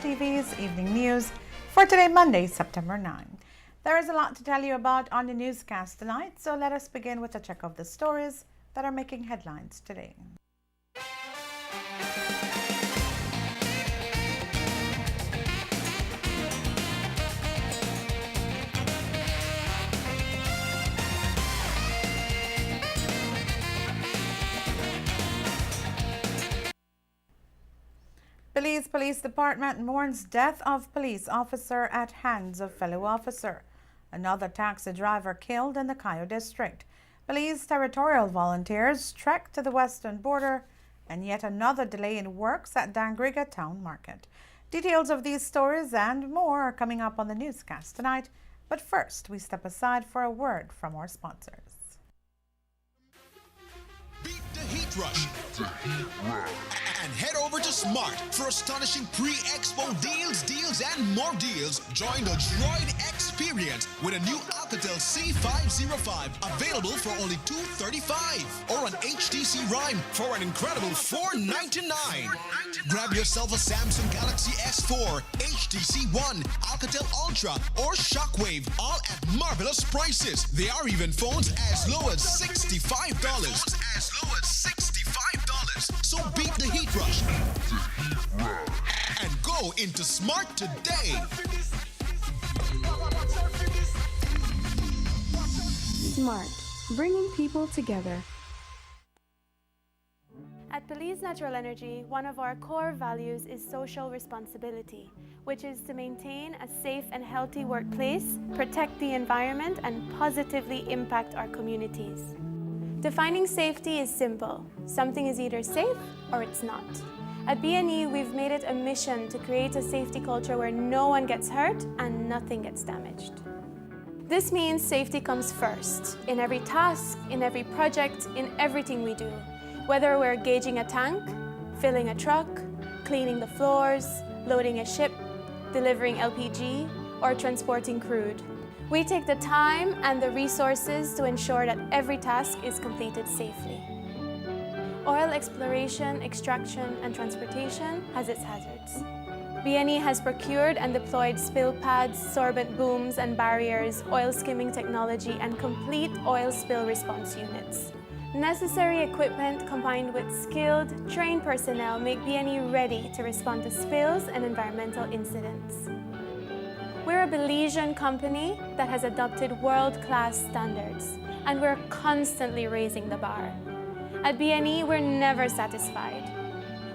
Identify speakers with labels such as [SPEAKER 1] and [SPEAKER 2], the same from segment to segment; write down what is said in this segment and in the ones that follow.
[SPEAKER 1] TV's Evening News for today, Monday, September 9. There is a lot to tell you about on the newscast tonight, so let us begin with a check of the stories that are making headlines today. Belize Police Department mourns death of police officer at hands of fellow officer. Another taxi driver killed in the Cayo district. Belize territorial volunteers trek to the western border, and yet another delay in works at Dangriga Town Market. Details of these stories and more are coming up on the newscast tonight, but first we step aside for a word from our sponsors.
[SPEAKER 2] Beat the heat rush and head over to Smart for astonishing pre-expo deals and more deals. Join the Droid experience with a new Alcatel C505 available for only $235 or an HTC Rhyme for an incredible $499. Grab yourself a Samsung Galaxy S4, HTC One, Alcatel Ultra or Shockwave, all at marvelous prices. There are even phones as low as $65. So beat the heat rush and go into Smart today.
[SPEAKER 3] Smart, bringing people together.
[SPEAKER 4] At Belize Natural Energy, one of our core values is social responsibility, which is to maintain a safe and healthy workplace, protect the environment, and positively impact our communities. Defining safety is simple. Something is either safe or it's not. At BNE, we've made it a mission to create a safety culture where no one gets hurt and nothing gets damaged. This means safety comes first, in every task, in every project, in everything we do. Whether we're gauging a tank, filling a truck, cleaning the floors, loading a ship, delivering LPG, or transporting crude. We take the time and the resources to ensure that every task is completed safely. Oil exploration, extraction, and transportation has its hazards. BNE has procured and deployed spill pads, sorbent booms and barriers, oil skimming technology, and complete oil spill response units. Necessary equipment combined with skilled, trained personnel make BNE ready to respond to spills and environmental incidents. We're a Belizean company that has adopted world-class standards, and we're constantly raising the bar. At BNE, we're never satisfied.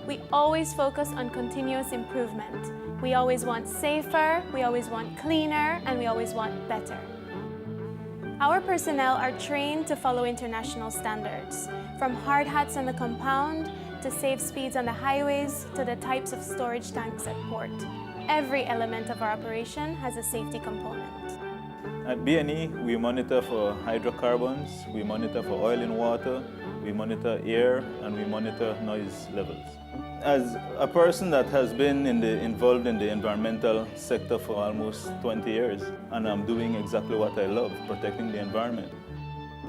[SPEAKER 4] We always focus on continuous improvement. We always want safer, we always want cleaner, and we always want better. Our personnel are trained to follow international standards, from hard hats on the compound, to safe speeds on the highways, to the types of storage tanks at port. Every element of our operation has a safety component.
[SPEAKER 5] At BNE, we monitor for hydrocarbons, we monitor for oil in water, we monitor air, and we monitor noise levels. As a person that has been involved in the environmental sector for almost 20 years, and I'm doing exactly what I love, protecting the environment,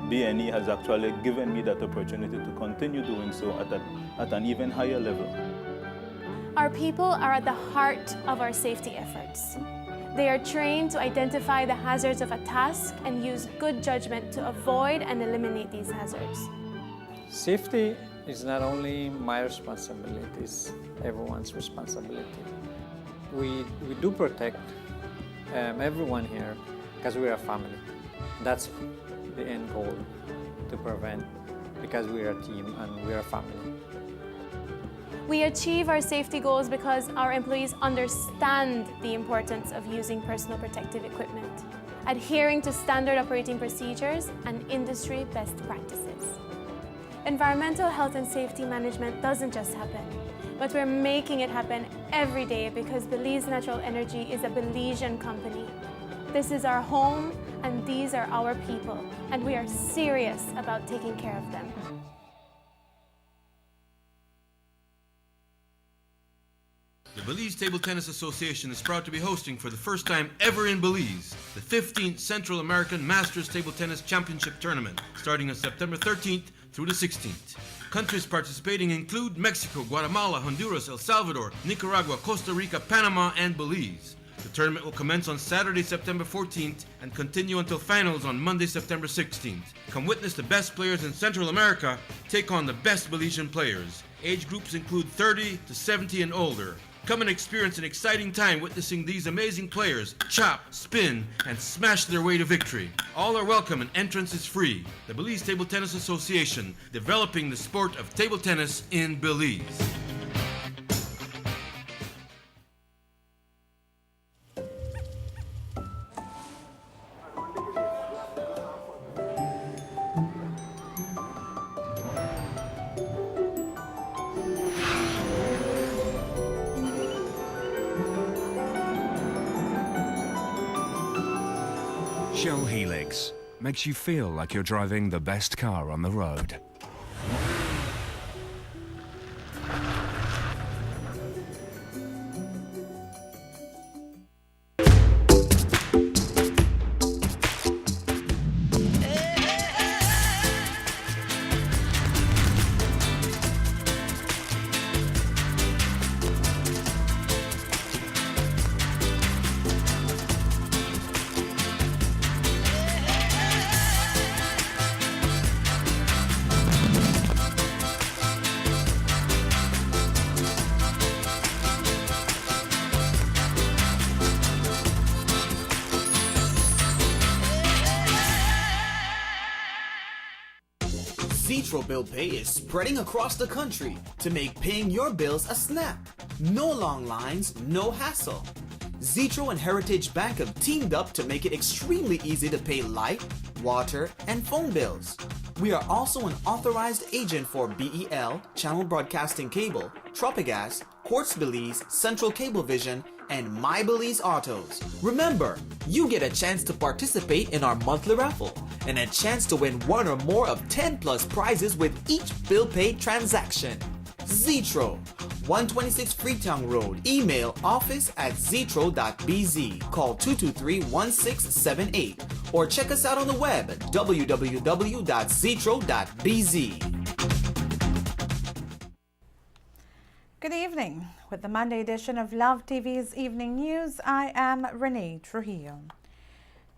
[SPEAKER 5] BNE has actually given me that opportunity to continue doing so at an even higher level.
[SPEAKER 4] Our people are at the heart of our safety efforts. They are trained to identify the hazards of a task and use good judgment to avoid and eliminate these hazards.
[SPEAKER 6] Safety is not only my responsibility, it's everyone's responsibility. We do protect everyone here because we are a family. That's the end goal, to prevent, because we are a team and we are a family.
[SPEAKER 4] We achieve our safety goals because our employees understand the importance of using personal protective equipment, adhering to standard operating procedures and industry best practices. Environmental health and safety management doesn't just happen, but we're making it happen every day because Belize Natural Energy is a Belizean company. This is our home and these are our people, and we are serious about taking care of them.
[SPEAKER 7] The Belize Table Tennis Association is proud to be hosting for the first time ever in Belize the 15th Central American Masters Table Tennis Championship Tournament starting on September 13th through the 16th. Countries participating include Mexico, Guatemala, Honduras, El Salvador, Nicaragua, Costa Rica, Panama, and Belize. The tournament will commence on Saturday, September 14th and continue until finals on Monday, September 16th. Come witness the best players in Central America take on the best Belizean players. Age groups include 30 to 70 and older. Come and experience an exciting time witnessing these amazing players chop, spin, and smash their way to victory. All are welcome and entrance is free. The Belize Table Tennis Association, developing the sport of table tennis in Belize.
[SPEAKER 8] Shell Helix makes you feel like you're driving the best car on the road.
[SPEAKER 9] Zetro Bill Pay is spreading across the country to make paying your bills a snap. No long lines, no hassle. Zetro and Heritage Bank have teamed up to make it extremely easy to pay light, water, and phone bills. We are also an authorized agent for BEL, Channel Broadcasting Cable, Tropigas, Quartz Belize, Central Cablevision, and My Belize Autos. Remember, you get a chance to participate in our monthly raffle and a chance to win one or more of 10 plus prizes with each bill paid transaction. Zetro, 126 Freetown Road. Email office@zetro.bz. Call 223-1678 or check us out on the web at www.zetro.bz.
[SPEAKER 1] Good evening. With the Monday edition of Love TV's Evening News, I am Renee Trujillo.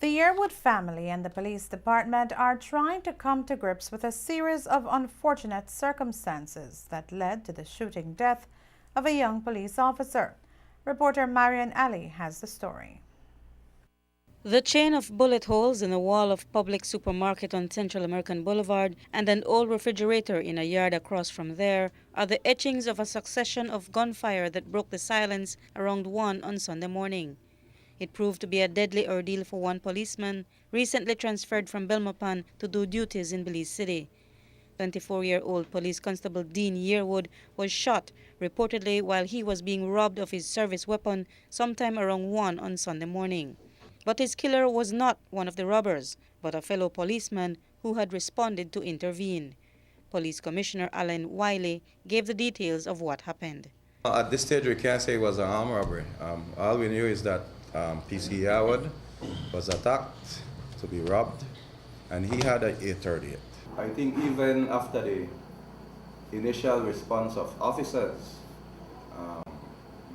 [SPEAKER 1] The Yearwood family and the police department are trying to come to grips with a series of unfortunate circumstances that led to the shooting death of a young police officer. Reporter Marian Ali has the story.
[SPEAKER 10] The chain of bullet holes in the wall of public supermarket on Central American Boulevard and an old refrigerator in a yard across from there are the etchings of a succession of gunfire that broke the silence around 1 on Sunday morning. It proved to be a deadly ordeal for one policeman, recently transferred from Belmopan to do duties in Belize City. 24-year-old Police Constable Dean Yearwood was shot, reportedly while he was being robbed of his service weapon sometime around 1 on Sunday morning. But his killer was not one of the robbers, but a fellow policeman who had responded to intervene. Police Commissioner Alan Wiley gave the details of what happened.
[SPEAKER 11] At this stage, we can't say it was an armed robbery. All we knew is that PC Yearwood was attacked to be robbed, and he had an A38.
[SPEAKER 12] I think even after the initial response of officers,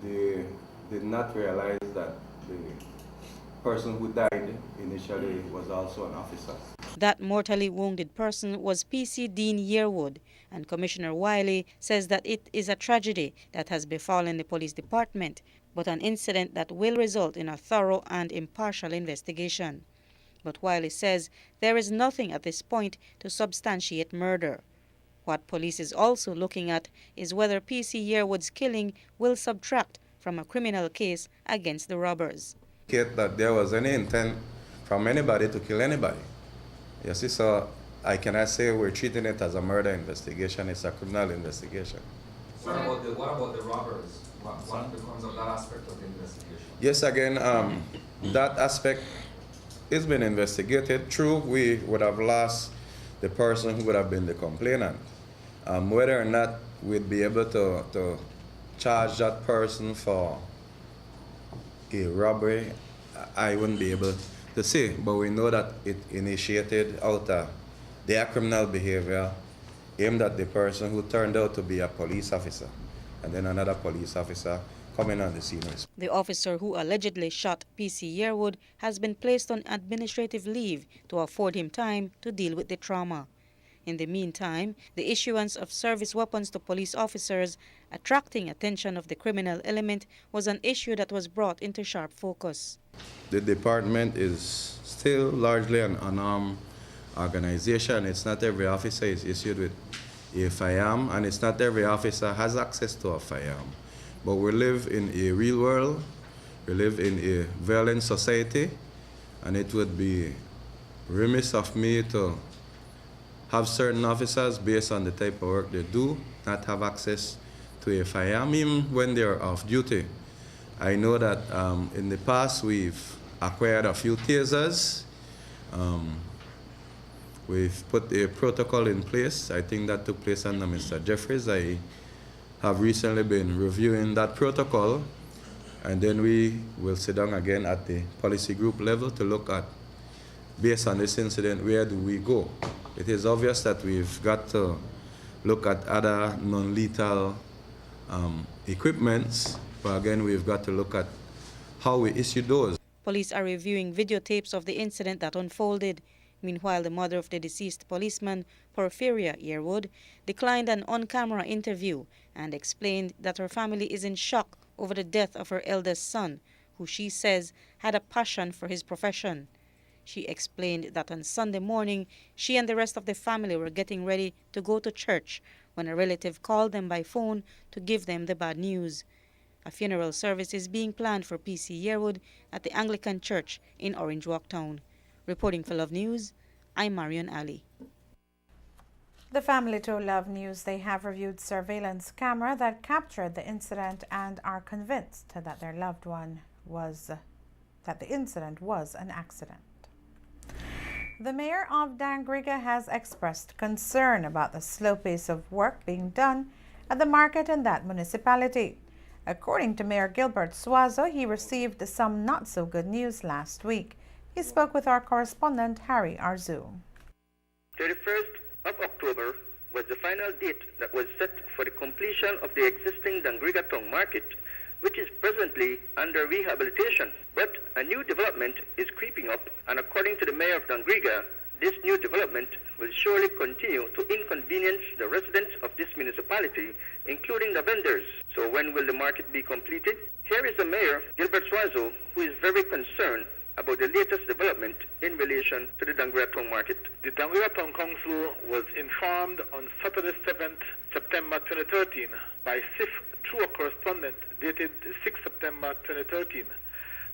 [SPEAKER 12] they did not realize that the person who died initially was also an officer.
[SPEAKER 10] That mortally wounded person was PC Dean Yearwood, and Commissioner Wiley says that it is a tragedy that has befallen the police department, but an incident that will result in a thorough and impartial investigation. But Wiley says there is nothing at this point to substantiate murder. What police is also looking at is whether PC Yearwood's killing will subtract from a criminal case against the robbers.
[SPEAKER 11] That there was any intent from anybody to kill anybody. You see, so I cannot say we're treating it as a murder investigation, it's a criminal investigation.
[SPEAKER 13] What about the robbers? What becomes of that aspect of the investigation?
[SPEAKER 11] Yes, again, that aspect has been investigated. True, we would have lost the person who would have been the complainant. Whether or not we'd be able to charge that person for a robbery, I wouldn't be able to say, but we know that it initiated out of their criminal behavior aimed at the person who turned out to be a police officer, and then another police officer coming on the scene.
[SPEAKER 10] The officer who allegedly shot PC Yearwood has been placed on administrative leave to afford him time to deal with the trauma. In the meantime, the issuance of service weapons to police officers, attracting attention of the criminal element, was an issue that was brought into sharp focus.
[SPEAKER 11] The department is still largely an unarmed organization. It's not every officer is issued with a firearm, and it's not every officer has access to a firearm. But we live in a real world, we live in a violent society, and it would be remiss of me to have certain officers, based on the type of work they do, not have access to a firearm, even when they're off duty. I know that in the past we've acquired a few tasers. We've put a protocol in place. I think that took place under Mr. Jeffries. I have recently been reviewing that protocol, and then we will sit down again at the policy group level to look at, based on this incident, where do we go? It is obvious that we've got to look at other non-lethal equipments, but again, we've got to look at how we issue those.
[SPEAKER 10] Police are reviewing videotapes of the incident that unfolded. Meanwhile, the mother of the deceased policeman, Porphyria Yearwood, declined an on-camera interview and explained that her family is in shock over the death of her eldest son, who she says had a passion for his profession. She explained that on Sunday morning, she and the rest of the family were getting ready to go to church when a relative called them by phone to give them the bad news. A funeral service is being planned for PC Yearwood at the Anglican Church in Orange Walk Town. Reporting for Love News, I'm Marion Ali.
[SPEAKER 1] The family told Love News they have reviewed surveillance camera that captured the incident and are convinced that their loved one that the incident was an accident. The mayor of Dangriga has expressed concern about the slow pace of work being done at the market in that municipality. According to Mayor Gilbert Suazo, he received some not so good news last week. He spoke with our correspondent Harry Arzu.
[SPEAKER 14] 31st of October was the final date that was set for the completion of the existing Dangriga Town Market, which is presently under rehabilitation. But a new development is creeping up, and according to the mayor of Dangriga, this new development will surely continue to inconvenience the residents of this municipality, including the vendors. So when will the market be completed? Here is the mayor, Gilbert Suazo, who is very concerned about the latest development in relation to the Dangriga Town Market.
[SPEAKER 15] The Dangriga Town Council was informed on Saturday 7th September 2013 by SIF through a correspondent dated 6 September 2013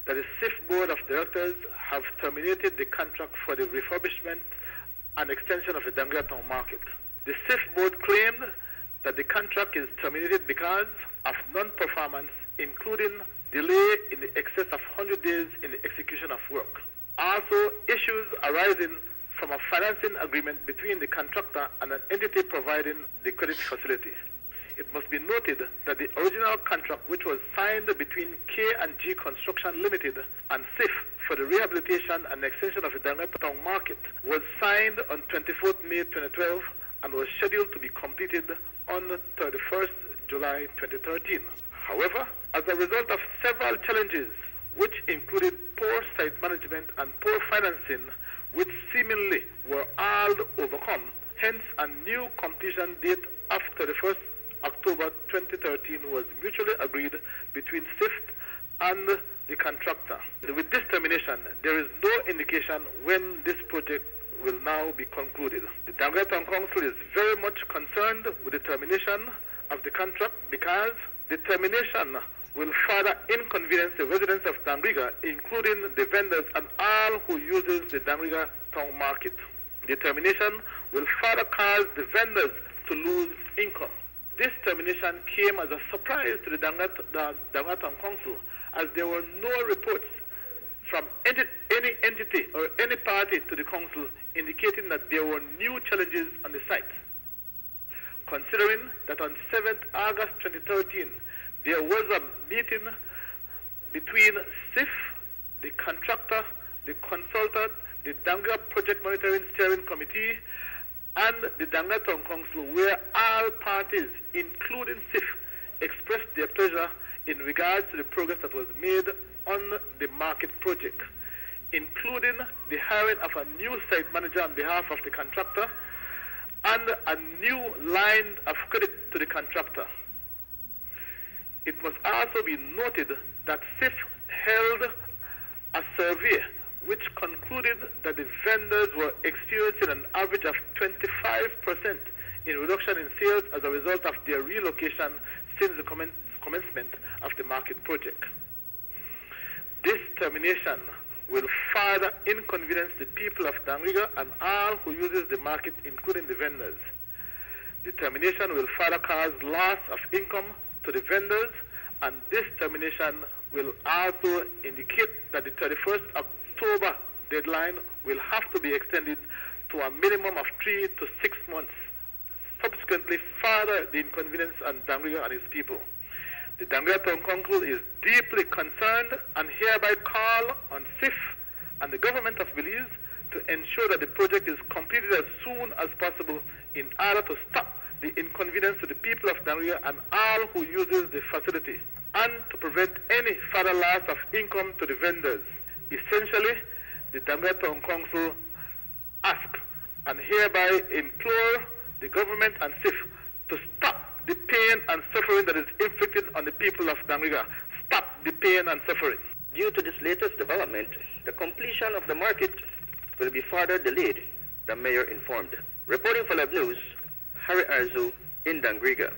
[SPEAKER 15] that the SIF Board of Directors have terminated the contract for the refurbishment and extension of the Dangriga Town Market. The SIF Board claimed that the contract is terminated because of non-performance, including delay in the excess of 100 days in the execution of work. Also, issues arising from a financing agreement between the contractor and an entity providing the credit facility. It must be noted that the original contract, which was signed between K&G Construction Limited and SIF for the rehabilitation and extension of the Dangriga Town Market, was signed on 24th May 2012 and was scheduled to be completed on 31st July 2013. However, as a result of several challenges, which included poor site management and poor financing, which seemingly were all overcome, hence a new completion date of 31st October 2013 was mutually agreed between SIF and the contractor. With this termination, there is no indication when this project will now be concluded. The Dangriga Town Council is very much concerned with the termination of the contract because the termination will further inconvenience the residents of Dangriga, including the vendors and all who uses the Dangriga Town Market. The termination will further cause the vendors to lose income. This termination came as a surprise to the Dangriga Town Council, as there were no reports from any entity or any party to the council indicating that there were new challenges on the site. Considering that on 7th August 2013, there was a meeting between SIF, the contractor, the consultant, the Dangriga Project Monitoring Steering Committee, and the Dangra Town Council, where all parties, including SIF, expressed their pleasure in regards to the progress that was made on the market project, including the hiring of a new site manager on behalf of the contractor and a new line of credit to the contractor. It must also be noted that SIF held a survey which concluded that the vendors were experiencing an average of 25% in reduction in sales as a result of their relocation since the commencement of the market project. This termination will further inconvenience the people of Dangriga and all who uses the market, including the vendors. The termination will further cause loss of income to the vendors, and this termination will also indicate that the 31st October deadline will have to be extended to a minimum of 3 to 6 months, subsequently further the inconvenience on Dangriga and his people. The Dangriga Town Council is deeply concerned and hereby call on SIF and the government of Belize to ensure that the project is completed as soon as possible in order to stop the inconvenience to the people of Dangriga and all who uses the facility, and to prevent any further loss of income to the vendors. Essentially, the Dangriga Town Council ask and hereby implore the government and SIF to stop the pain and suffering that is inflicted on the people of Dangriga. Stop the pain and suffering.
[SPEAKER 14] Due to this latest development, the completion of the market will be further delayed, the mayor informed. Reporting for Lab News, Harry Arzu in Dangriga.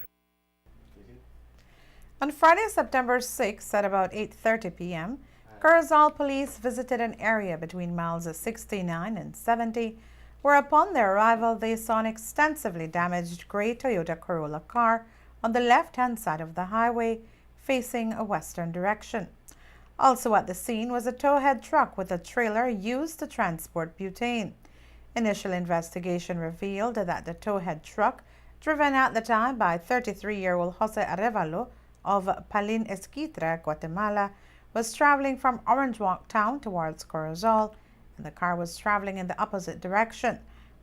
[SPEAKER 1] On Friday, September 6th at about 8:30 p.m., Corozal police visited an area between miles 69 and 70, where upon their arrival they saw an extensively damaged gray Toyota Corolla car on the left-hand side of the highway facing a western direction. Also at the scene was a towhead truck with a trailer used to transport butane. Initial investigation revealed that the towhead truck, driven at the time by 33-year-old Jose Arevalo of Palin Esquitra, Guatemala, was traveling from Orange Walk Town towards Corozal, and the car was traveling in the opposite direction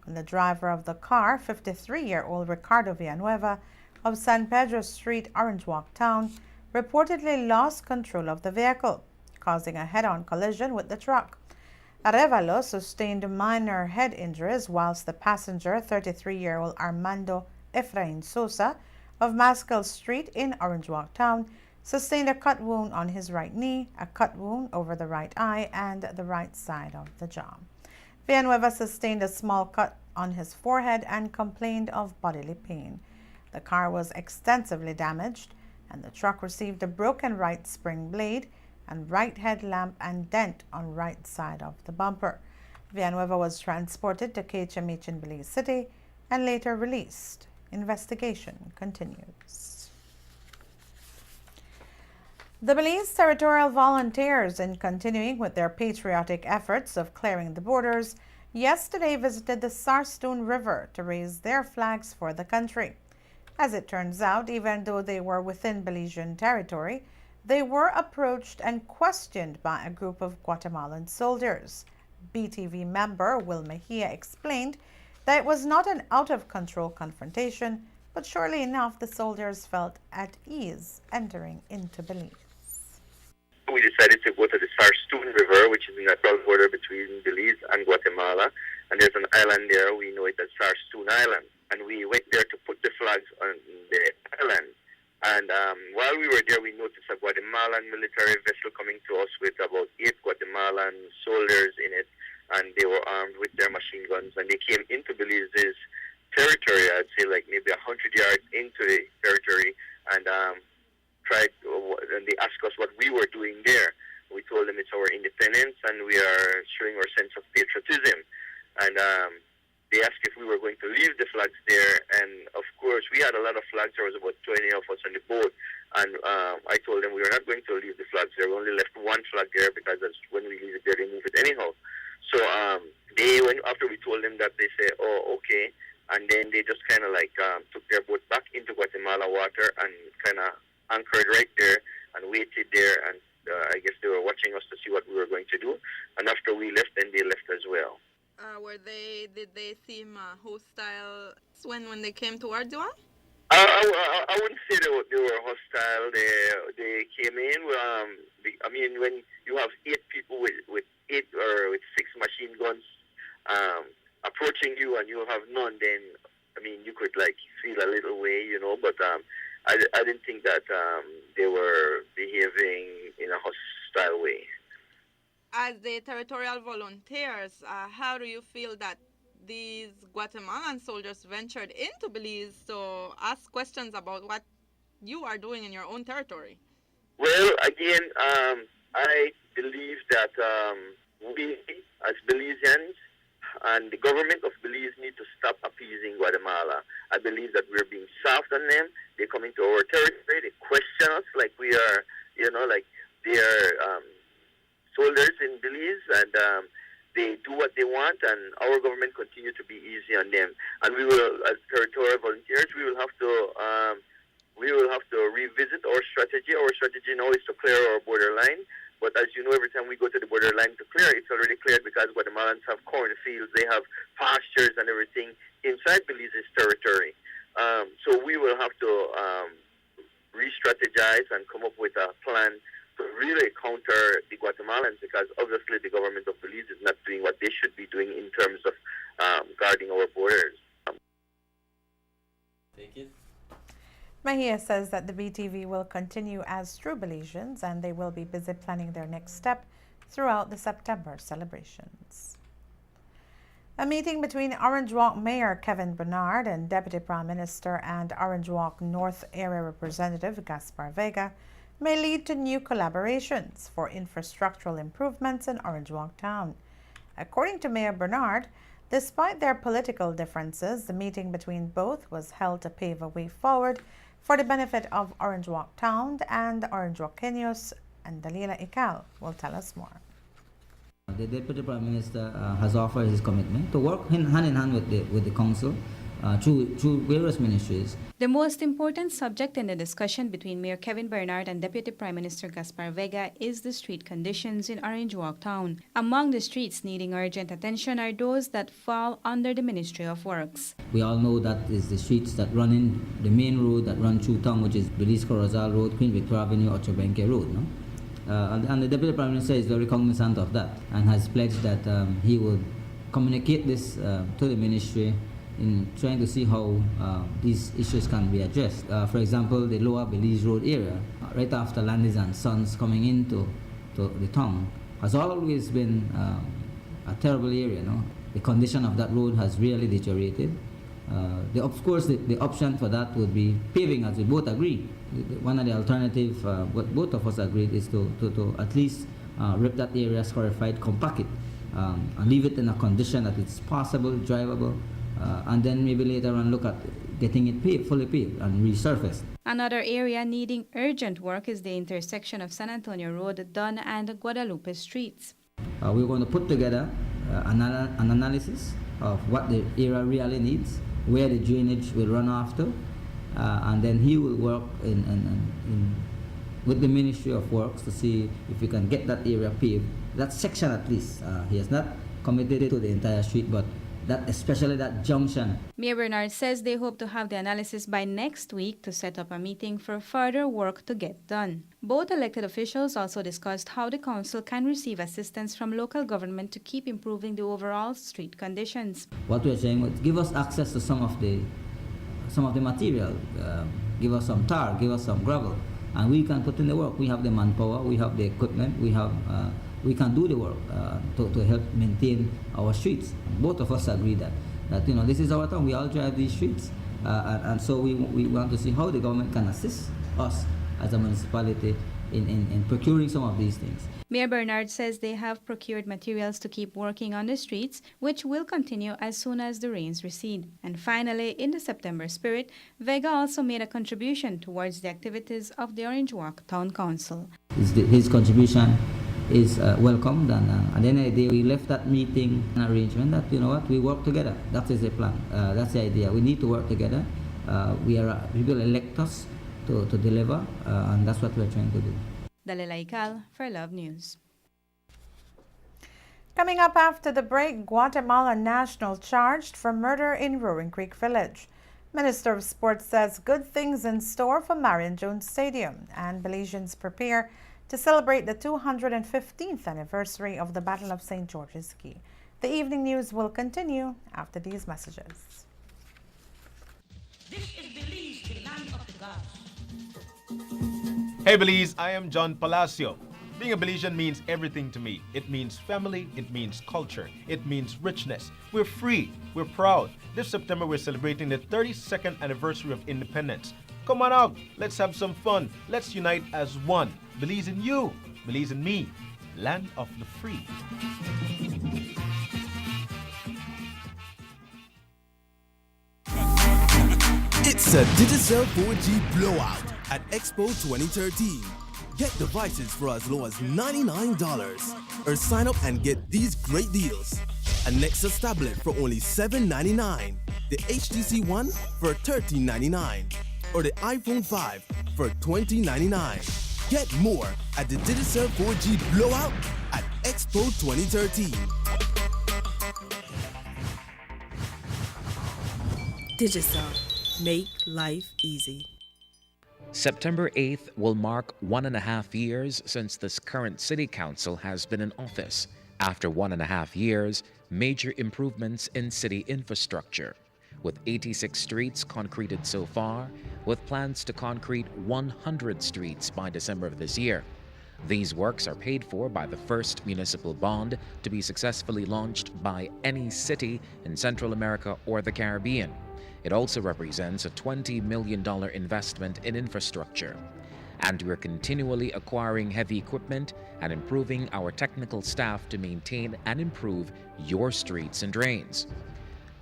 [SPEAKER 1] when the driver of the car, 53-year-old Ricardo Villanueva of San Pedro Street, Orange Walk Town, reportedly lost control of the vehicle, causing a head-on collision with the truck. Arevalo sustained minor head injuries, whilst the passenger, 33-year-old Armando Efrain Sosa of Maskell Street in Orange Walk Town, sustained a cut wound on his right knee, a cut wound over the right eye, and the right side of the jaw. Villanueva sustained a small cut on his forehead and complained of bodily pain. The car was extensively damaged, and the truck received a broken right spring blade and right headlamp and dent on right side of the bumper. Villanueva was transported to KHMH in Belize City and later released. Investigation continues. The Belize Territorial Volunteers, in continuing with their patriotic efforts of clearing the borders, yesterday visited the Sarstoon River to raise their flags for the country. As it turns out, even though they were within Belizean territory, they were approached and questioned by a group of Guatemalan soldiers. BTV member Will Mejia explained that it was not an out-of-control confrontation, but surely enough the soldiers felt at ease entering into Belize.
[SPEAKER 16] We decided to go to the Sarstoon River, which is in the natural border between Belize and Guatemala, and there's an island there, we know it as Sarstoon Island, and we went there to put the flags on the island. And while we were there, we noticed a Guatemalan military vessel coming to us with about 8 Guatemalan soldiers in it, and they were armed with their machine guns, and they came into Belize's territory, I'd say like maybe 100 yards into the territory, and they asked us what we were doing there. We told them it's our independence, and we are showing our sense of patriotism. And they asked if we were going to leave the flags there, and of course we had a lot of flags. There was about 20 of us on the boat, and I told them we were not going to leave the flags there. We only left one flag there because when we leave it there, they move it anyhow. So after we told them that, they said, oh, okay, and then they just kind of like took their boat back into Guatemala water and kind of anchored right there and waited there, and I guess they were watching us to see what we were going to do, and after we left, then they left as well.
[SPEAKER 17] Did they seem hostile when they came towards you all?
[SPEAKER 16] I wouldn't say they were hostile. They came in. I mean, when you have 8 people with 8 or with 6 machine guns approaching you and you have none, then I mean you could like feel a little way, you know. But I didn't think that they were behaving in a hostile way.
[SPEAKER 17] As the territorial volunteers, how do you feel that these Guatemalan soldiers ventured into Belize to ask questions about what you are doing in your own territory?
[SPEAKER 16] Well, again, I believe that we, as Belizeans, and the government of Belize need to stop appeasing Guatemala. I believe that we're being soft on them. They come into our territory, they question us like we are, you know, like they are soldiers in Belize, and they do what they want, and our government continue to be easy on them. And we will, as territorial volunteers, we will have to revisit our strategy. Our strategy now is to clear our borderline. But as you know, every time we go to the borderline to clear, it's already cleared because Guatemalans have cornfields, they have pastures and everything inside Belize's territory. So we will have to re-strategize and come up with a plan to really counter the Guatemalans, because obviously the government of Belize is not doing what they should be doing in terms of guarding our borders.
[SPEAKER 18] Take it.
[SPEAKER 1] Mejia says that the BTV will continue as true Belizeans and they will be busy planning their next step throughout the September celebrations. A meeting between Orange Walk Mayor Kevin Bernard and Deputy Prime Minister and Orange Walk North Area Representative Gaspar Vega may lead to new collaborations for infrastructural improvements in Orange Walk Town. According to Mayor Bernard, despite their political differences, the meeting between both was held to pave a way forward for the benefit of Orange Walk Town and Orange Walkeños, and Dalila Ikal will tell us more.
[SPEAKER 19] The Deputy Prime Minister has offered his commitment to work hand in hand with the Council through various ministries.
[SPEAKER 20] The most important subject in the discussion between Mayor Kevin Bernard and Deputy Prime Minister Gaspar Vega is the street conditions in Orange Walk Town. Among the streets needing urgent attention are those that fall under the Ministry of Works.
[SPEAKER 19] We all know that is the streets that run in the main road that run through town, which is Belize Corozal Road, Queen Victoria Avenue, Ocho Benque Road. No? And the Deputy Prime Minister is very cognizant of that and has pledged that he would communicate this to the Ministry in trying to see how these issues can be addressed. For example, the Lower Belize Road area, right after Landis and Sons coming into the town, has always been a terrible area. No? The condition of that road has really deteriorated. Of course, the option for that would be paving, as we both agree. One of the alternatives, what both of us agreed, is to at least rip that area scorified, compact it, and leave it in a condition that it's possible, drivable, and then maybe later on look at getting it paved, fully paved and resurfaced.
[SPEAKER 20] Another area needing urgent work is the intersection of San Antonio Road, Dunn and Guadalupe streets.
[SPEAKER 19] We're going to put together an analysis of what the area really needs, where the drainage will run after, and then he will work with the Ministry of Works to see if we can get that area paved, that section at least. He has not committed to the entire street, but especially that junction.
[SPEAKER 20] Mayor Bernard says they hope to have the analysis by next week to set up a meeting for further work to get done. Both elected officials also discussed how the council can receive assistance from local government to keep improving the overall street conditions.
[SPEAKER 19] What we're saying is give us access to some of the material, give us some tar, give us some gravel, and we can put in the work. We have the manpower, we have the equipment, we can do the work to help maintain our streets. Both of us agree that this is our town. We all drive these streets, and so we want to see how the government can assist us as a municipality in procuring some of these things.
[SPEAKER 20] Mayor Bernard says they have procured materials to keep working on the streets, which will continue as soon as the rains recede. And finally, in the September spirit, Vega also made a contribution towards the activities of the Orange Walk Town Council.
[SPEAKER 19] His contribution is welcomed, and at the end of the day, we left that meeting an arrangement that, we work together. That is the plan. That's the idea. We need to work together. People elect us to deliver, and that's what we're trying to do.
[SPEAKER 20] Dalila Ikal for Love News.
[SPEAKER 1] Coming up after the break, Guatemala national charged for murder in Roaring Creek Village. Minister of Sports says good things in store for Marion Jones Stadium, and Belizeans prepare to celebrate the 215th anniversary of the Battle of St. George's Key. The evening news will continue after these messages.
[SPEAKER 18] This is Belize, the land of the gods.
[SPEAKER 21] Hey Belize, I am John Palacio. Being a Belizean means everything to me. It means family, it means culture, it means richness. We're free, we're proud. This September we're celebrating the 32nd anniversary of independence. Come on out, let's have some fun. Let's unite as one. Belize in you, Belize in me. Land of the free.
[SPEAKER 22] It's a Digicel 4G blowout at Expo 2013. Get devices for as low as $99 or sign up and get these great deals. A Nexus tablet for only $7.99, the HTC One for $13.99, or the iPhone 5 for $20.99. Get more at the Digicel 4G blowout at Expo 2013.
[SPEAKER 23] Digicel. Make life easy.
[SPEAKER 24] September 8th will mark 1.5 years since this current city council has been in office. After 1.5 years, major improvements in city infrastructure, with 86 streets concreted so far, with plans to concrete 100 streets by December of this year. These works are paid for by the first municipal bond to be successfully launched by any city in Central America or the Caribbean. It also represents a $20 million investment in infrastructure. And we're continually acquiring heavy equipment and improving our technical staff to maintain and improve your streets and drains.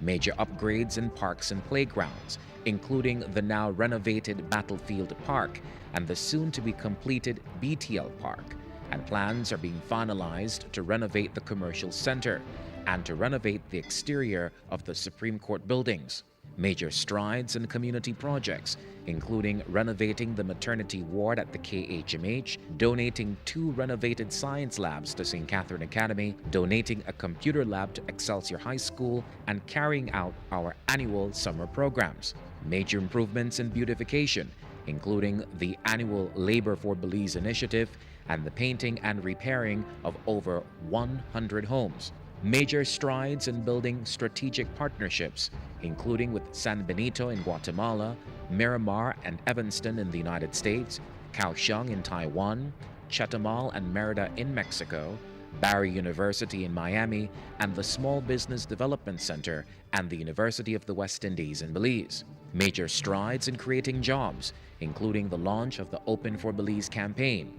[SPEAKER 24] Major upgrades in parks and playgrounds, including the now renovated Battlefield Park and the soon-to-be-completed BTL Park. And plans are being finalized to renovate the commercial center and to renovate the exterior of the Supreme Court buildings. Major strides in community projects, including renovating the maternity ward at the KHMH, donating 2 renovated science labs to St. Catherine Academy, donating a computer lab to Excelsior High School, and carrying out our annual summer programs. Major improvements in beautification, including the annual Labor for Belize initiative and the painting and repairing of over 100 homes. Major strides in building strategic partnerships, including with San Benito in Guatemala, Miramar and Evanston in the United States, Kaohsiung in Taiwan, Chetumal and Merida in Mexico, Barry University in Miami, and the Small Business Development Center and the University of the West Indies in Belize. Major strides in creating jobs, including the launch of the Open for Belize campaign,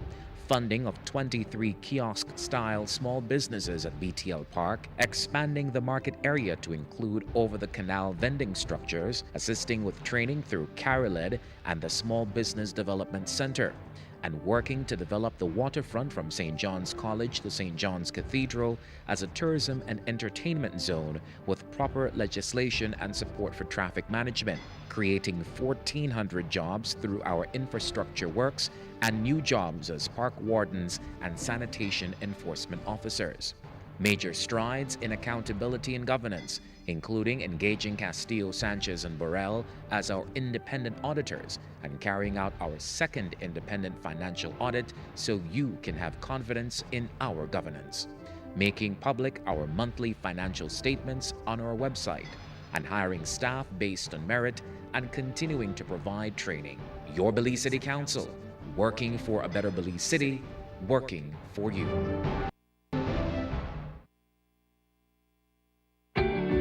[SPEAKER 24] funding of 23 kiosk-style small businesses at BTL Park, expanding the market area to include over-the-canal vending structures, assisting with training through CARILED and the Small Business Development Center, and working to develop the waterfront from St. John's College to St. John's Cathedral as a tourism and entertainment zone with proper legislation and support for traffic management, creating 1,400 jobs through our infrastructure works and new jobs as park wardens and sanitation enforcement officers. Major strides in accountability and governance, including engaging Castillo, Sanchez, and Burrell as our independent auditors and carrying out our second independent financial audit so you can have confidence in our governance. Making public our monthly financial statements on our website and hiring staff based on merit and continuing to provide training. Your Belize City Council, working for a better Belize City, working for you.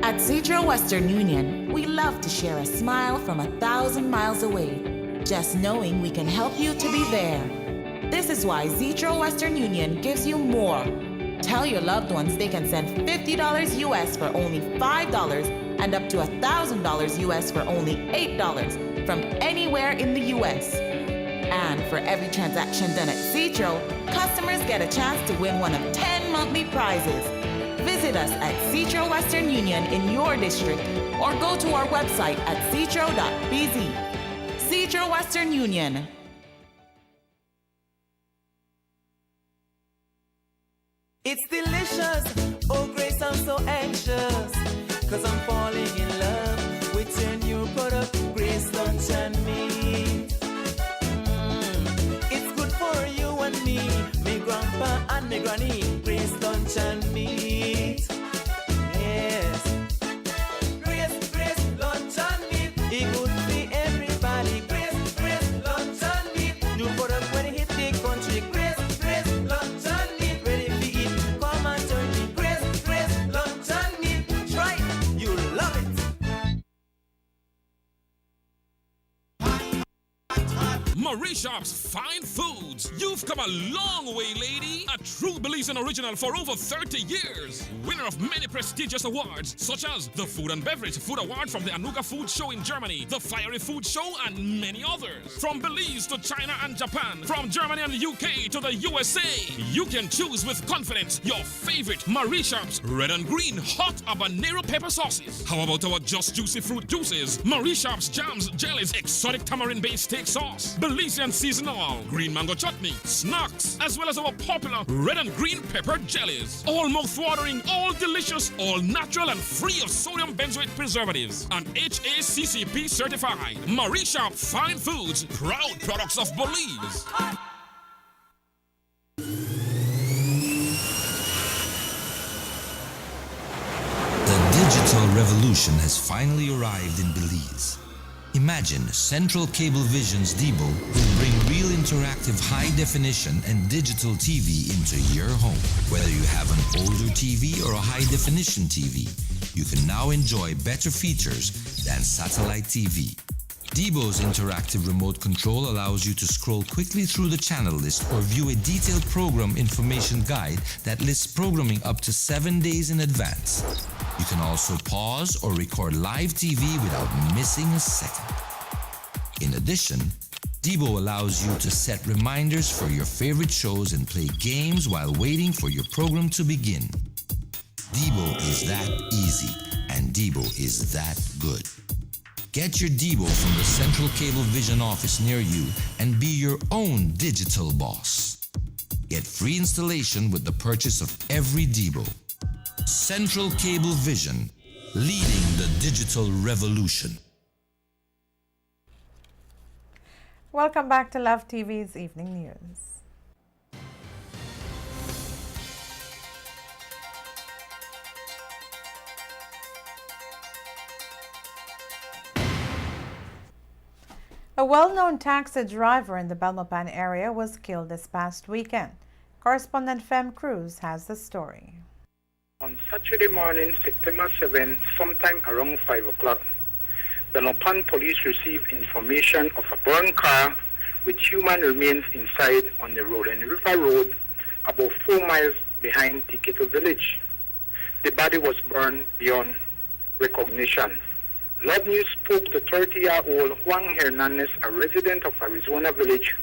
[SPEAKER 25] At Zetro Western Union, we love to share a smile from 1,000 miles away, just knowing we can help you to be there. This is why Zetro Western Union gives you more. Tell your loved ones they can send $50 US for only $5 and up to $1,000 US for only $8 from anywhere in the US. And for every transaction done at Zetro, customers get a chance to win one of 10 monthly prizes. Visit us at Zetro Western Union in your district or go to our website at zetro.bz. Zetro Western Union.
[SPEAKER 26] It's delicious.
[SPEAKER 2] I'm so anxious, cause I'm falling in love with your new product, Grace Lunch and Meat. It's good for you and me grandpa and me granny, Grace Lunch and Meat. Yes. Grace Lunch and Meat. It good for everybody. Grace Lunch and Meat. New product when it hit the country. Grace Lunch and Meat. Ready to eat. Come and join me. Grace Lunch and Meat. Try it. You'll love it.
[SPEAKER 3] Marie Sharp's Fine Foods. You've come a long way, lady. A true Belizean original for over 30 years. Winner of many prestigious awards, such as the Food and Beverage Food Award from the Anuga Food Show in Germany, the Fiery Food Show, and many others. From Belize to China and Japan, from Germany and the UK to the USA, you can choose with confidence your favorite Marie Sharp's red and green hot habanero pepper sauces. How about our Just Juicy fruit juices, Marie Sharp's jams, jellies, exotic tamarind-based steak sauce, Belizean seasonal, green mango chutney, snacks, as well as our popular red and green pepper jellies. All mouth-watering, all delicious, all natural and free of sodium benzoate preservatives. And HACCP certified. Marie Sharp Fine Foods, proud products of Belize.
[SPEAKER 4] The digital revolution has finally arrived in Belize. Imagine Central Cablevision's Debo will bring real interactive high-definition and digital TV into your home. Whether you have an older TV or a high-definition TV, you can now enjoy better features than satellite TV. Debo's interactive remote control allows you to scroll quickly through the channel list or view a detailed program information guide that lists programming up to 7 days in advance. You can also pause or record live TV without missing a second. In addition, Debo allows you to set reminders for your favorite shows and play games while waiting for your program to begin. Debo is that easy, and Debo is that good. Get your Debo from the Central Cablevision office near you and be your own digital boss. Get free installation with the purchase of every Debo. Central Cablevision, leading the digital revolution.
[SPEAKER 1] Welcome back to Love TV's Evening News. A well-known taxi driver in the Belmopan area was killed this past weekend. Correspondent Fem Cruz has the story.
[SPEAKER 5] On Saturday morning, September 7, sometime around 5 o'clock, Belmopan police received information of a burned car with human remains inside on the Rolling River Road, about 4 miles behind Tiketo village. The body was burned beyond recognition. Love News spoke to 30-year-old Juan Hernandez, a resident of Arizona Village,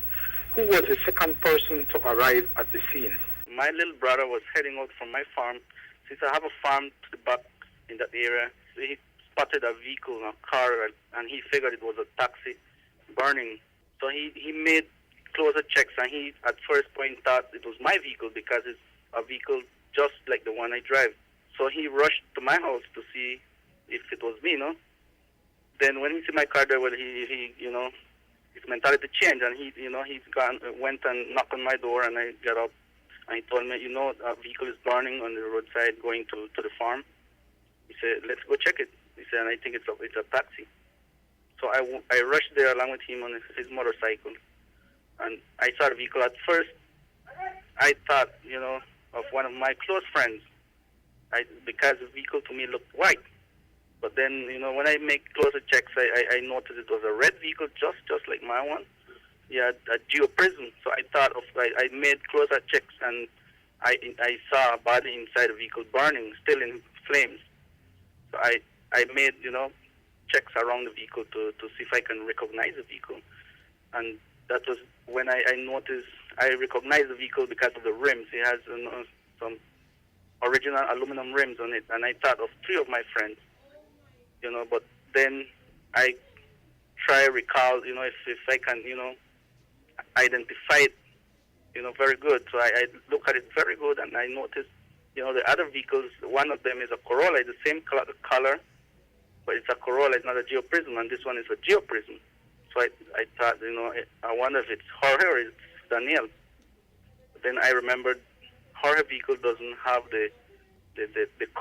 [SPEAKER 5] who was the second person to arrive at the scene.
[SPEAKER 6] My little brother was heading out from my farm. Since I have a farm to the back in that area, so he spotted a vehicle, a car, and he figured it was a taxi burning. So he made closer checks, and he at first point thought it was my vehicle because it's a vehicle just like the one I drive. So he rushed to my house to see if it was me, no? Then when he see my car there, well, he his mentality changed, and he went and knocked on my door, and I got up, and he told me, a vehicle is burning on the roadside going to the farm. He said, let's go check it. He said, and I think it's a taxi. So I rushed there along with him on his motorcycle, and I saw the vehicle. At first, I thought, of one of my close friends, because the vehicle to me looked white. But then, when I make closer checks, I noticed it was a red vehicle, just like my one. Yeah, a Geo Prism. So I thought I made closer checks, and I saw a body inside the vehicle burning, still in flames. So I made, checks around the vehicle to see if I can recognize the vehicle. And that was when I noticed, I recognized the vehicle because of the rims. It has some original aluminum rims on it. And I thought of 3 of my friends. But then I try to recall, if I can, identify it, very good. So I look at it very good, and I noticed You know, the other vehicles, one of them is a Corolla, it's the same color, but it's a Corolla, it's not a Geo Prism, and this one is a Geo Prism. So I thought, you know, I wonder if it's Jorge or it's Daniel. But then I remembered Jorge vehicle doesn't have the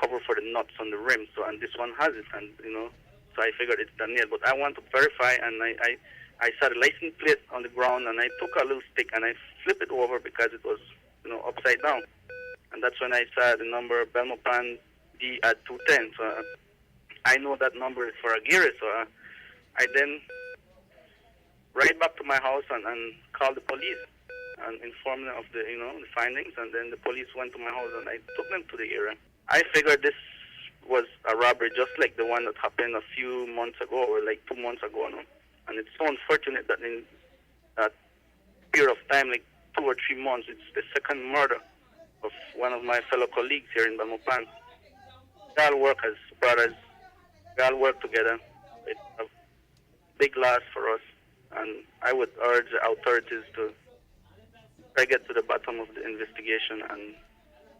[SPEAKER 6] cover for the nuts on the rim, so, and this one has it, and, you know, so I figured it's Daniel. But I want to verify, and I saw the license plate on the ground, and I took a little stick and I flipped it over because it was, you know, upside down. And that's when I saw the number Belmopan D at 210. So I know that number is for Aguirre. So I then ride back to my house and called the police and informed them of the, you know, the findings. And then the police went to my house and I took them to the area. I figured this was a robbery just like the one that happened a few months ago, or like 2 months ago. No? And it's so unfortunate that in that period of time, like 2 or 3 months, it's the second murder of one of my fellow colleagues here in Belmopan. We all work as brothers. We all work together. It's a big loss for us. And I would urge the authorities to try to get to the bottom of the investigation and,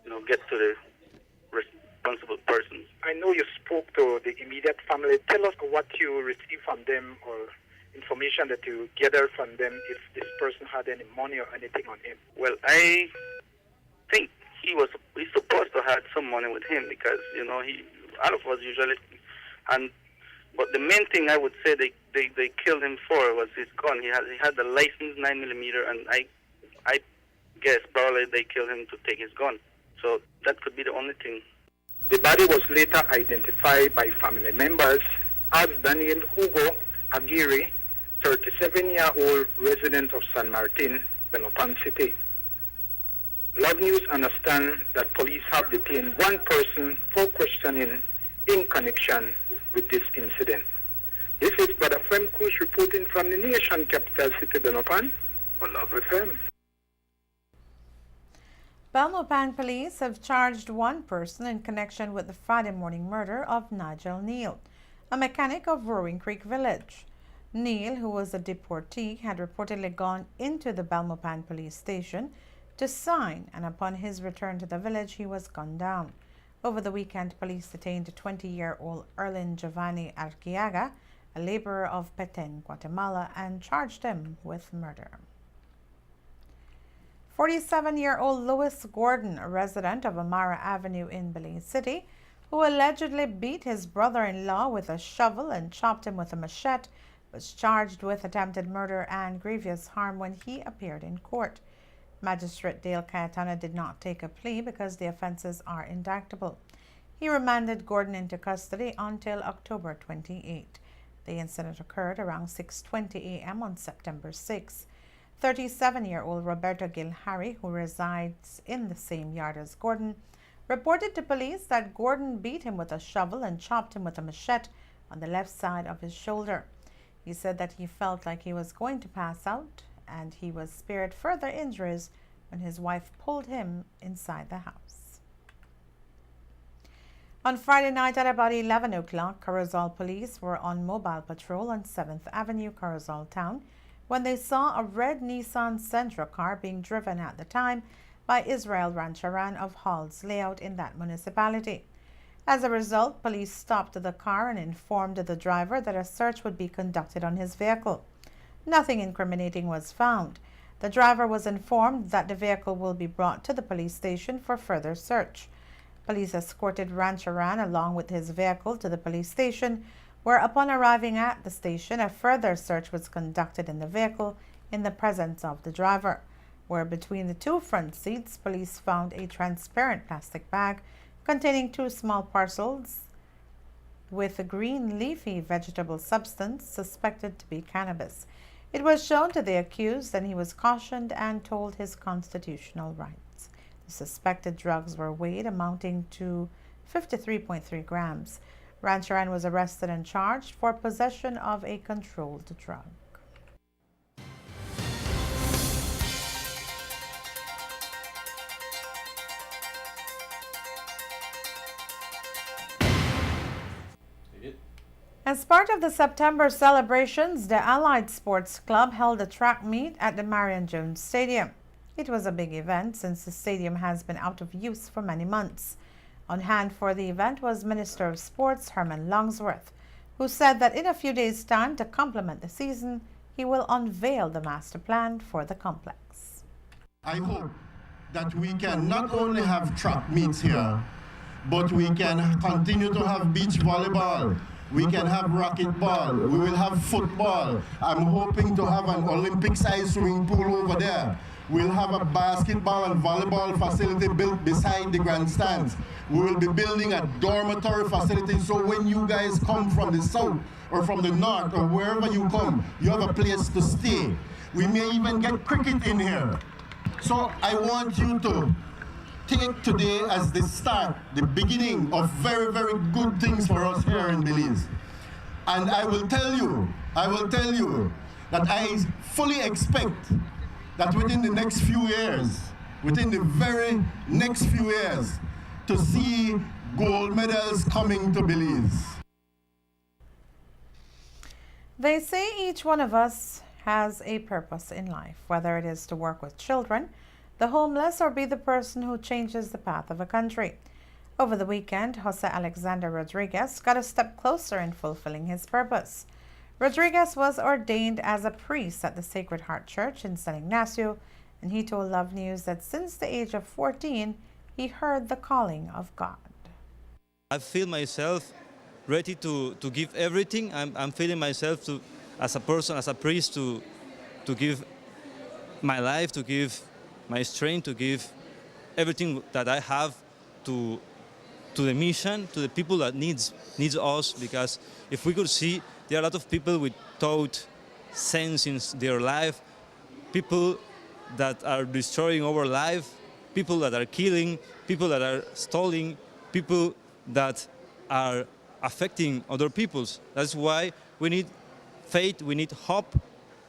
[SPEAKER 6] you know, get to the responsible persons.
[SPEAKER 5] I know you spoke to the immediate family. Tell us what you received from them or information that you gathered from them, if this person had any money or anything on him.
[SPEAKER 6] Well, I think he's supposed to have some money with him because, you know, all of us usually, but the main thing I would say they killed him for was his gun. He had the licensed 9mm, and I guess probably they killed him to take his gun. So that could be the only thing.
[SPEAKER 5] The body was later identified by family members as Daniel Hugo Aguirre, 37-year-old resident of San Martin, Belmopan City. Love News understand that police have detained one person for questioning in connection with this incident. This is Brother Frem Cruz reporting from the nation capital city, Belmopan, for Love FM.
[SPEAKER 1] Belmopan police have charged one person in connection with the Friday morning murder of Nigel Neal, a mechanic of Roaring Creek Village. Neal, who was a deportee, had reportedly gone into the Belmopan police station to sign, and upon his return to the village, he was gunned down. Over the weekend, police detained 20-year-old Erlin Giovanni Arquiaga, a laborer of Petén, Guatemala, and charged him with murder. 47-year-old Louis Gordon, a resident of Amara Avenue in Belize City, who allegedly beat his brother-in-law with a shovel and chopped him with a machete, was charged with attempted murder and grievous harm when he appeared in court. Magistrate Dale Cayetano did not take a plea because the offenses are indictable. He remanded Gordon into custody until October 28. The incident occurred around 6:20 a.m. on September 6. 37-year-old Roberto Gilharry, who resides in the same yard as Gordon, reported to police that Gordon beat him with a shovel and chopped him with a machete on the left side of his shoulder. He said that he felt like he was going to pass out, and he was spared further injuries when his wife pulled him inside the house. On Friday night at about 11 o'clock, Corozal police were on mobile patrol on 7th Avenue, Corozal Town, when they saw a red Nissan Sentra car being driven at the time by Israel Rancharan of Hall's Layout in that municipality. As a result, police stopped the car and informed the driver that a search would be conducted on his vehicle. Nothing incriminating was found. The driver was informed that the vehicle will be brought to the police station for further search. Police escorted Rancharan along with his vehicle to the police station, where upon arriving at the station, a further search was conducted in the vehicle in the presence of the driver, where between the two front seats, police found a transparent plastic bag containing 2 small parcels with a green leafy vegetable substance suspected to be cannabis. It was shown to the accused, and he was cautioned and told his constitutional rights. The suspected drugs were weighed, amounting to 53.3 grams. Rancharan was arrested and charged for possession of a controlled drug. As part of the September celebrations, the Allied Sports Club held a track meet at the Marion Jones Stadium. It was a big event since the stadium has been out of use for many months. On hand for the event was Minister of Sports Herman Longsworth, who said that in a few days' time, to complement the season, he will unveil the master plan for the complex.
[SPEAKER 7] I hope that we can not only have track meets here, but we can continue to have beach volleyball. We can have racquetball. We will have football. I'm hoping to have an Olympic-sized swimming pool over there. We'll have a basketball and volleyball facility built beside the grandstands. We will be building a dormitory facility, so when you guys come from the south or from the north or wherever you come, you have a place to stay. We may even get cricket in here. So I want you to take today as the start, the beginning of very, very good things for us here in Belize. And I will tell you that I fully expect that within the next few years, within the very next few years, to see gold medals coming to Belize.
[SPEAKER 1] They say each one of us has a purpose in life, whether it is to work with children, the homeless, or be the person who changes the path of a country. Over the weekend, Jose Alexander Rodriguez got a step closer in fulfilling his purpose. Rodriguez was ordained as a priest at the Sacred Heart Church in San Ignacio, and he told Love News that since the age of 14, he heard the calling of God.
[SPEAKER 8] I feel myself ready to give everything. I'm feeling myself as a person, as a priest, to give my life, to give my strength, to give everything that I have to the mission, to the people that needs us. Because if we could see, there are a lot of people without sense in their life, people that are destroying our life, people that are killing, people that are stealing, people that are affecting other peoples. That's why we need faith, we need hope,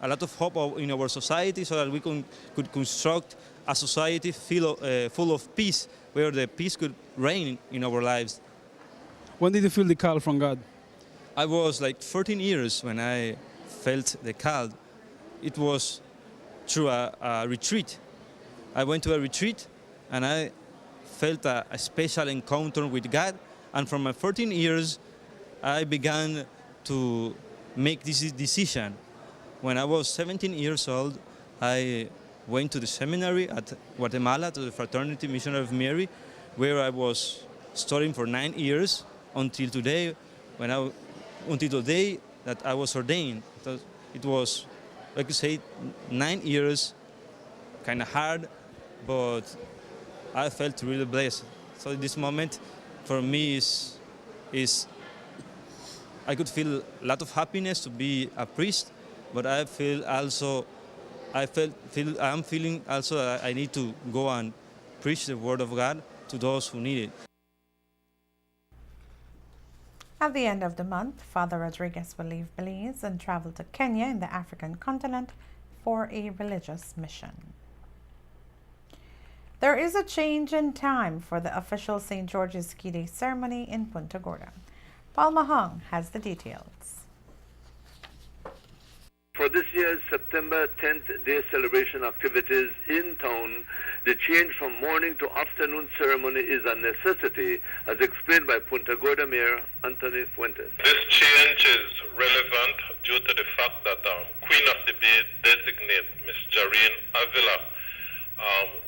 [SPEAKER 8] a lot of hope in our society, so that we could construct a society full of peace, where the peace could reign in our lives.
[SPEAKER 9] When did you feel the call from God?
[SPEAKER 8] I was like 14 years when I felt the call. It was through a retreat. I went to a retreat and I felt a special encounter with God. And from my 14 years, I began to make this decision. When I was 17 years old, I went to the seminary at Guatemala, to the Fraternity Mission of Mary, where I was studying for 9 years until today, until the day that I was ordained. It was, like you say, 9 years, kind of hard, but I felt really blessed. So this moment for me is I could feel a lot of happiness to be a priest, but I feel also I'm feeling also that I need to go and preach the word of God to those who need it.
[SPEAKER 1] At the end of the month, Father Rodriguez will leave Belize and travel to Kenya in the African continent for a religious mission. There is a change in time for the official St. George's Key Day ceremony in Punta Gorda. Paul Mahong has the details.
[SPEAKER 12] For this year's September 10th Day celebration activities in town, the change from morning to afternoon ceremony is a necessity, as explained by Punta Gorda Mayor Anthony Fuentes.
[SPEAKER 13] This change is relevant due to the fact that Queen of the Bay designate Ms. Jareen Avila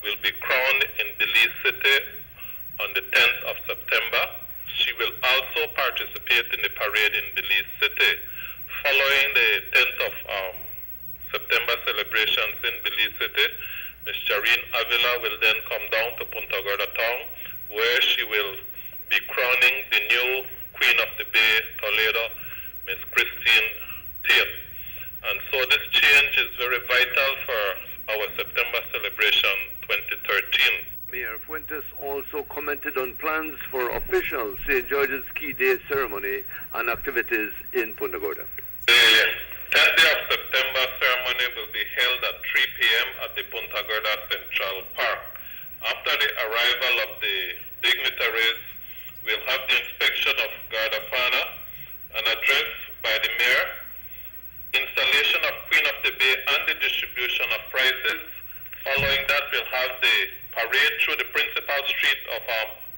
[SPEAKER 13] will be crowned in Belize City on the 10th of September. She will also participate in the parade in Belize City. Following the 10th of September celebrations in Belize City, Ms. Jareen Avila will then come down to Punta Gorda town, where she will be crowning the new Queen of the Bay, Toledo, Ms. Christine Tate. And so this change is very vital for our September celebration 2013.
[SPEAKER 12] Mayor Fuentes also commented on plans for official St. George's Key Day ceremony and activities in Punta Gorda.
[SPEAKER 13] The 10th day of September ceremony will be held at 3 p.m. at the Punta Gorda Central Park. After the arrival of the dignitaries, we'll have the inspection of Garda Pana, an address by the mayor, installation of Queen of the Bay and the distribution of prizes, Following that, we'll have the parade through the principal street of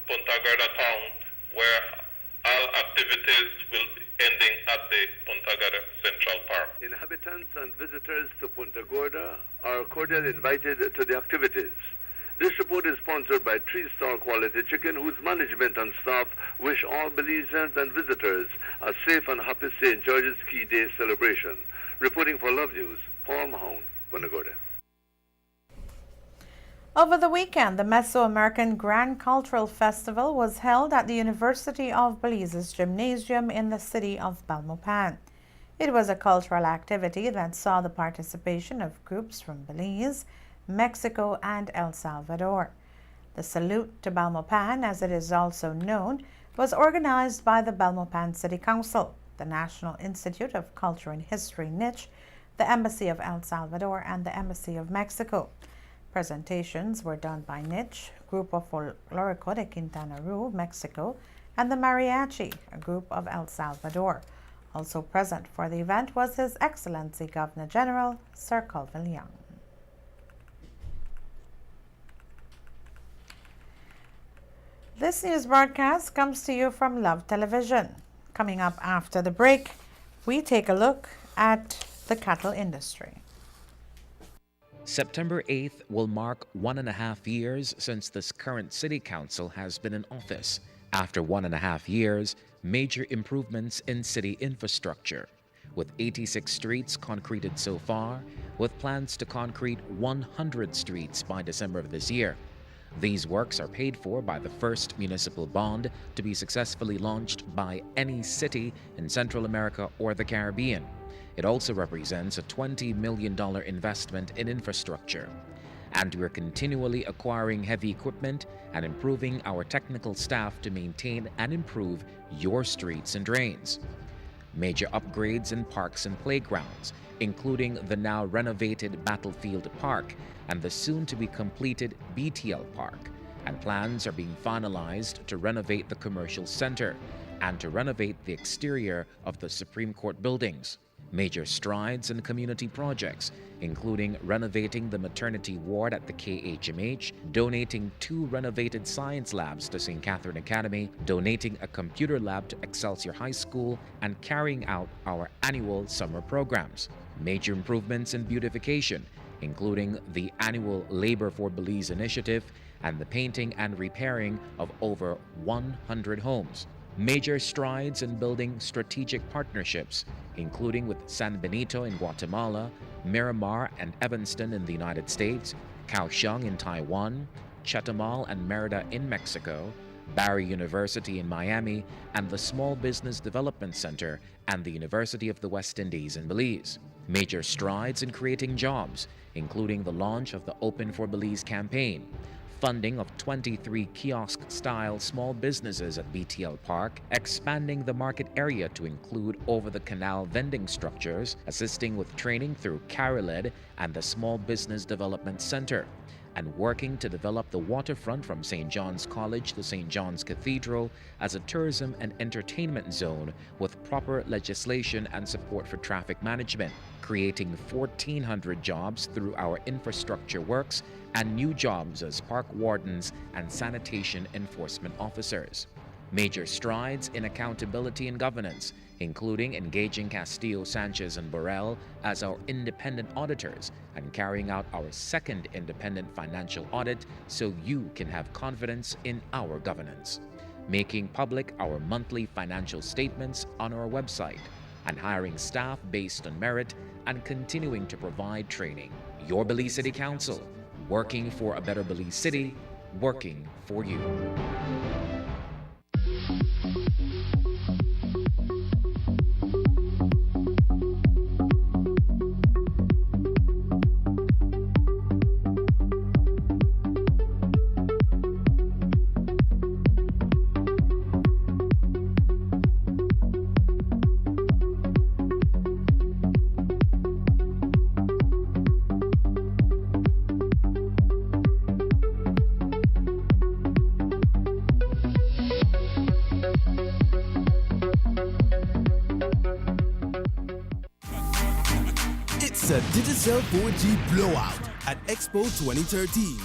[SPEAKER 13] Punta Gorda town, where all activities will be ending at the Punta Gorda Central Park.
[SPEAKER 12] Inhabitants and visitors to Punta Gorda are cordially invited to the activities. This report is sponsored by 3-Star Quality Chicken, whose management and staff wish all Belizeans and visitors a safe and happy St. George's Key Day celebration. Reporting for Love News, Paul Mahone, Punta Gorda.
[SPEAKER 1] Over the weekend, the Mesoamerican Grand Cultural Festival was held at the University of Belize's gymnasium in the city of Belmopan. It was a cultural activity that saw the participation of groups from Belize, Mexico, and El Salvador. The Salute to Belmopan, as it is also known, was organized by the Belmopan City Council, the National Institute of Culture and History, NICH, the Embassy of El Salvador, and the Embassy of Mexico. Presentations were done by NICH, Grupo Folklorico de Quintana Roo, Mexico, and the Mariachi, a group of El Salvador. Also present for the event was His Excellency Governor General Sir Colville Young. This news broadcast comes to you from Love Television. Coming up after the break, we take a look at the cattle industry.
[SPEAKER 24] September 8th will mark 1.5 years since this current city council has been in office. After 1.5 years, major improvements in city infrastructure, with 86 streets concreted so far, with plans to concrete 100 streets by December of this year. These works are paid for by the first municipal bond to be successfully launched by any city in Central America or the Caribbean. It also represents a $20 million investment in infrastructure. And we're continually acquiring heavy equipment and improving our technical staff to maintain and improve your streets and drains. Major upgrades in parks and playgrounds, including the now renovated Battlefield Park and the soon-to-be-completed BTL Park. And plans are being finalized to renovate the commercial center and to renovate the exterior of the Supreme Court buildings. Major strides in community projects, including renovating the maternity ward at the KHMH, donating 2 renovated science labs to St. Catherine Academy, donating a computer lab to Excelsior High School, and carrying out our annual summer programs. Major improvements in beautification, including the annual Labor for Belize initiative and the painting and repairing of over 100 homes. Major strides in building strategic partnerships, including with San Benito in Guatemala, Miramar and Evanston in the United States, Kaohsiung in Taiwan, Chetumal and Merida in Mexico, Barry University in Miami, and the Small Business Development Center and the University of the West Indies in Belize. Major strides in creating jobs, including the launch of the Open for Belize campaign, funding of 23 kiosk-style small businesses at BTL Park, expanding the market area to include over-the-canal vending structures, assisting with training through CARILED and the Small Business Development Center, and working to develop the waterfront from St. John's College to St. John's Cathedral as a tourism and entertainment zone with proper legislation and support for traffic management, creating 1,400 jobs through our infrastructure works and new jobs as park wardens and sanitation enforcement officers. Major strides in accountability and governance, including engaging Castillo, Sanchez, and Burrell as our independent auditors and carrying out our second independent financial audit so you can have confidence in our governance. Making public our monthly financial statements on our website and hiring staff based on merit and continuing to provide training. Your Belize City Council, working for a better Belize City, working for you.
[SPEAKER 22] It's a Digicel 4G blowout at Expo 2013.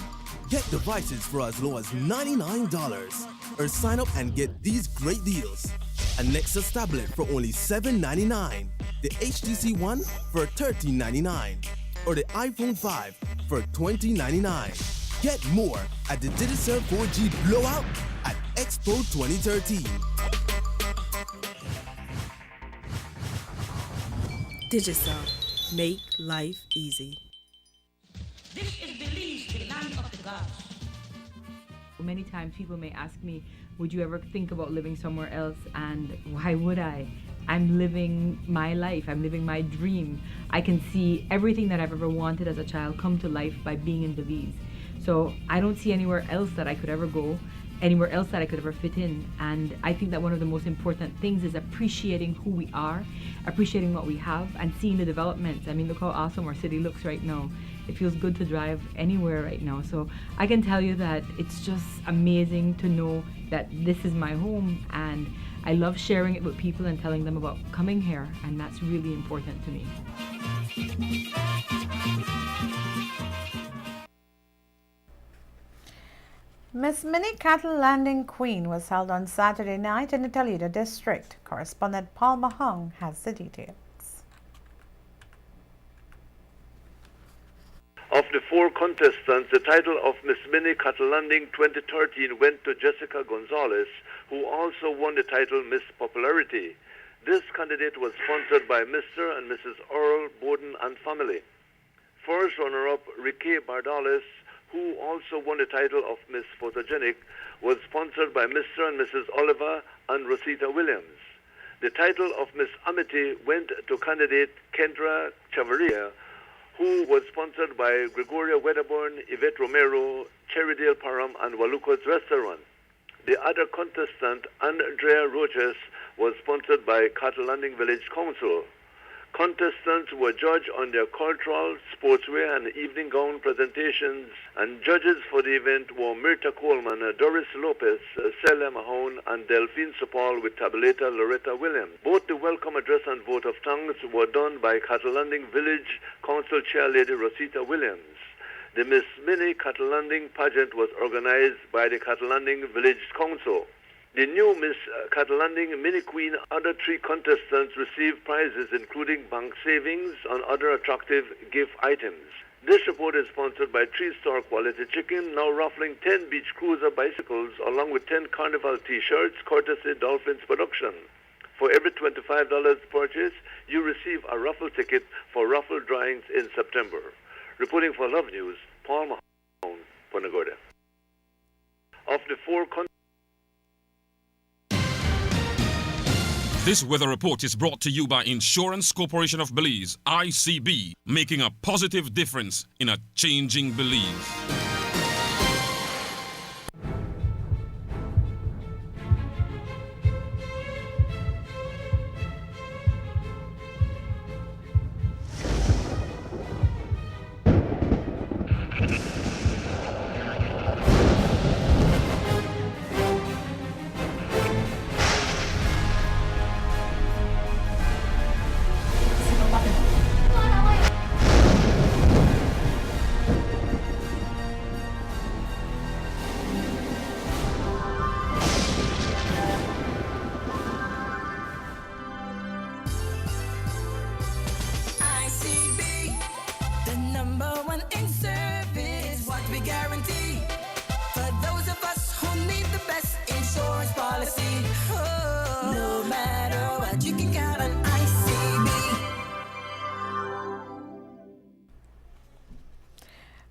[SPEAKER 22] Get devices for as low as $99 or sign up and get these great deals. A Nexus tablet for only $7.99, the HTC One for $13.99, or the iPhone 5 for $20.99. Get more at the Digicel 4G Blowout at Expo 2013.
[SPEAKER 23] Digicel. Make life easy.
[SPEAKER 18] This is Belize, the land of the gods.
[SPEAKER 10] Many times people may ask me, would you ever think about living somewhere else? And why would I? I'm living my life. I'm living my dream. I can see everything that I've ever wanted as a child come to life by being in Belize. So I don't see anywhere else that I could ever go, anywhere else that I could ever fit in. And I think that one of the most important things is appreciating who we are, appreciating what we have, and seeing the developments. I mean, look how awesome our city looks right now. It feels good to drive anywhere right now. So I can tell you that it's just amazing to know that this is my home, and I love sharing it with people and telling them about coming here, and that's really important to me.
[SPEAKER 1] Miss Minnie Cattle Landing Queen was held on Saturday night in the Toledo district. Correspondent Paul Mahong has the details.
[SPEAKER 12] Of the 4 contestants, the title of Miss Minnie Cattle Landing 2013 went to Jessica Gonzalez, who also won the title Miss Popularity. This candidate was sponsored by Mr. and Mrs. Earl Bowden and family. First runner-up, Ricky Bardales, who also won the title of Miss Photogenic, was sponsored by Mr. and Mrs. Oliver and Rosita Williams. The title of Miss Amity went to candidate Kendra Chavarria, who was sponsored by Gregoria Wedderburn, Yvette Romero, Cherrydale Parham, and Waluko's Restaurant. The other contestant, Andrea Roches, was sponsored by Cattle Landing Village Council. Contestants were judged on their cultural, sportswear, and evening gown presentations, and judges for the event were Myrta Coleman, Doris Lopez, Celia Mahone, and Delphine Sopal with tabulator Loretta Williams. Both the welcome address and vote of thanks were done by Cattle Landing Village Council Chair Lady Rosita Williams. The Miss Minnie Cattle Landing pageant was organized by the Cattle Landing Village Council. The new Miss Cattle Landing Mini Queen, other 3 contestants received prizes including bank savings and other attractive gift items. This report is sponsored by 3-Star Quality Chicken, now raffling 10 Beach Cruiser bicycles along with 10 Carnival t-shirts courtesy Dolphins Production. For every $25 purchase, you receive a raffle ticket for raffle drawings in September. Reporting for Love News, Paul Mahone, Punta Gorda. Of the 4
[SPEAKER 3] This weather report is brought to you by Insurance Corporation of Belize, ICB, making a positive difference in a changing Belize.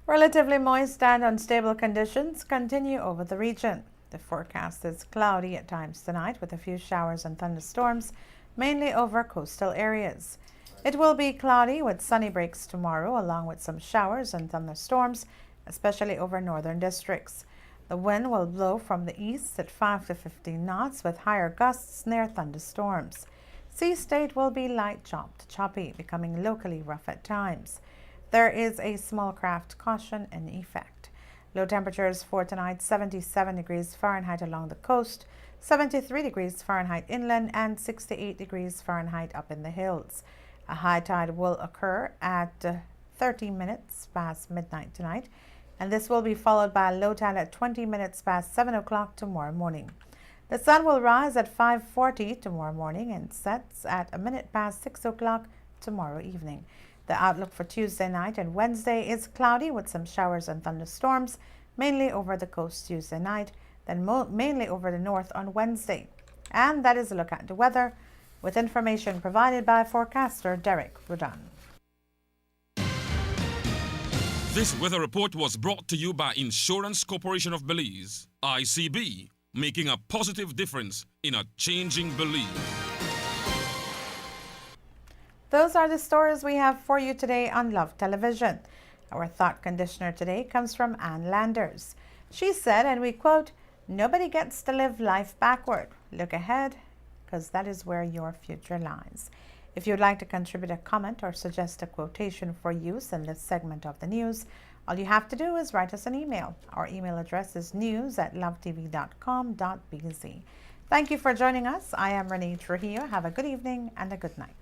[SPEAKER 1] Relatively moist and unstable conditions continue over the region. The forecast is cloudy at times tonight with a few showers and thunderstorms, mainly over coastal areas. It will be cloudy with sunny breaks tomorrow, along with some showers and thunderstorms, especially over northern districts. The wind will blow from the east at 5 to 15 knots with higher gusts near thunderstorms. Sea state will be light to choppy, becoming locally rough at times. There is a small craft caution in effect. Low temperatures for tonight: 77 degrees Fahrenheit along the coast, 73 degrees Fahrenheit inland, and 68 degrees Fahrenheit up in the hills. A high tide will occur at 30 minutes past midnight tonight, and this will be followed by a low tide at 20 minutes past 7 o'clock tomorrow morning. The sun will rise at 5:40 tomorrow morning and sets at a minute past 6 o'clock tomorrow evening. The outlook for Tuesday night and Wednesday is cloudy with some showers and thunderstorms, mainly over the coast Tuesday night, then mainly over the north on Wednesday. And that is a look at the weather, with information provided by forecaster Derek Rudan.
[SPEAKER 3] This weather report was brought to you by Insurance Corporation of Belize, ICB, making a positive difference in a changing Belize.
[SPEAKER 1] Those are the stories we have for you today on Love Television. Our thought conditioner today comes from Ann Landers. She said, and we quote, "Nobody gets to live life backward. Look ahead, because that is where your future lies." If you'd like to contribute a comment or suggest a quotation for use in this segment of the news, all you have to do is write us an email. Our email address is news@lovetv.com.bz. Thank you for joining us. I am Renee Trujillo. Have a good evening and a good night.